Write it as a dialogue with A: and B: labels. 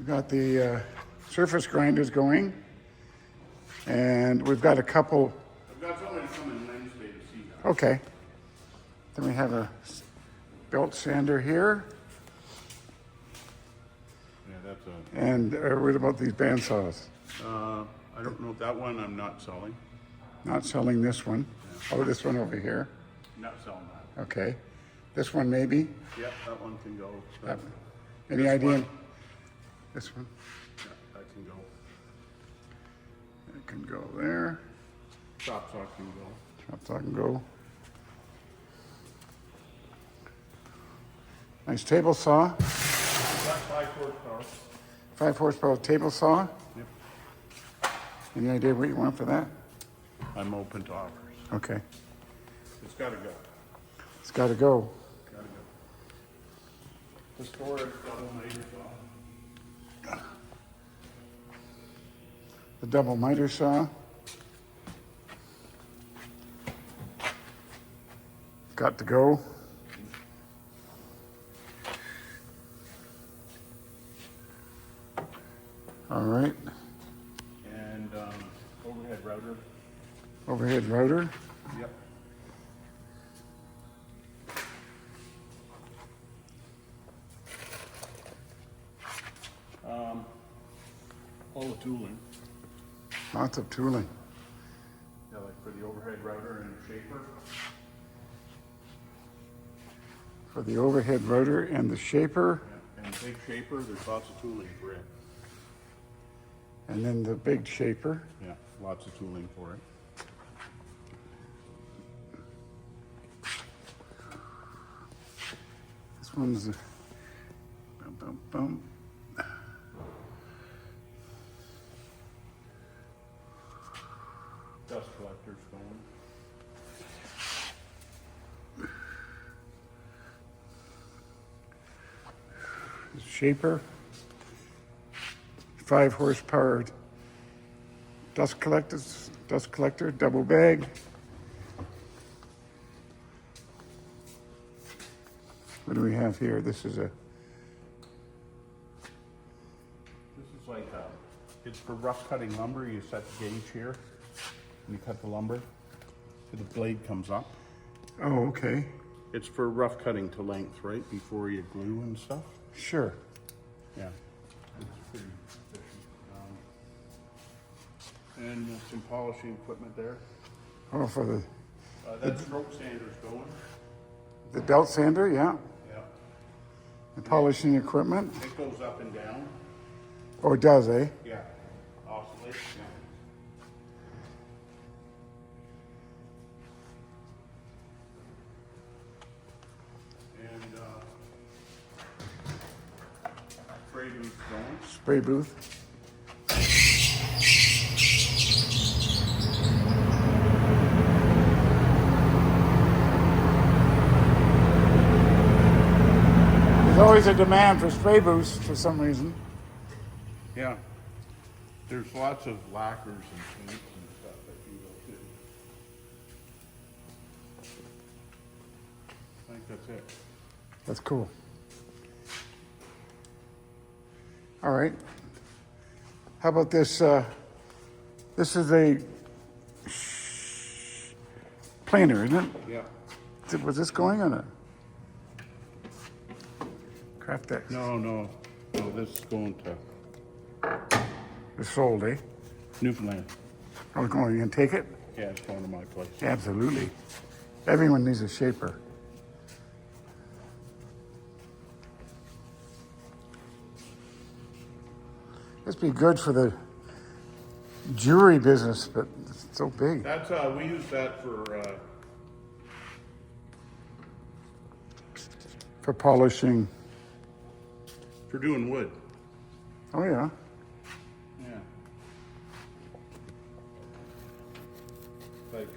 A: got the surface grinders going, and we've got a couple.
B: I've got somebody coming Wednesday to see that.
A: Okay. Then we have a belt sander here.
B: Yeah, that's a.
A: And what about these bandsaws?
B: I don't know, that one I'm not selling.
A: Not selling this one.
B: Yeah.
A: Oh, this one over here.
B: Not selling that.
A: Okay. This one maybe?
B: Yep, that one can go.
A: That one. Any
B: This
A: idea?
B: one?
A: This one?
B: Yeah, that can go.
A: It can go there.
B: Chop saw can go.
A: Chop saw can go. Nice table saw.
B: That's 5 horsepower.
A: 5 horsepower table saw.
B: Yep.
A: Any idea what you want for that?
B: I'm open to offers.
A: Okay.
B: It's gotta go.
A: It's got to go.
B: Gotta go. Historic double miter saw.
A: The double miter saw. Got to go. All right.
B: And overhead router.
A: Overhead router.
B: Yep. All the tooling.
A: Lots of tooling.
B: Yeah, like for the overhead router and shaper.
A: For the overhead router and the shaper.
B: Yeah. And big shaper, there's lots of tooling for it.
A: And then the big shaper.
B: Yeah, lots of tooling for it.
A: This one's the bum, bum, bum.
B: Dust collector's going.
A: Shaper. 5 horsepower dust collector, double bag. What do we have here? This is
B: This is like it's for rough cutting lumber. You set the gauge here, and you cut the lumber. So the blade comes up.
A: oh, okay.
B: It's for rough cutting to length, right? Before you glue and stuff.
A: Sure.
B: Yeah. It's pretty efficient. And some polishing equipment there.
A: Oh, for
B: That stroke sander's going.
A: the belt sander, yeah.
B: Yeah.
A: The polishing equipment.
B: It goes up and down.
A: Oh, it does, eh?
B: Yeah. Oscillates. Yeah. And spray booth going.
A: Spray booth. There's always a demand for spray booths for some reason.
B: Yeah. There's lots of lacquers and paints and stuff that you go to. I think that's it.
A: That's cool. All right. How about this? This is a planer, isn't it?
B: Yeah.
A: Was this going on a craft deck?
B: No, this is going to
A: It's sold, eh?
B: Newfoundland.
A: Oh, it's going. You can take it?
B: Yeah, it's going to my place.
A: Absolutely. Everyone needs a shaper. This be good for the jewelry business, but it's so big.
B: That's we use that
A: For polishing.
B: for doing wood.
A: Oh, yeah.
B: Yeah. Like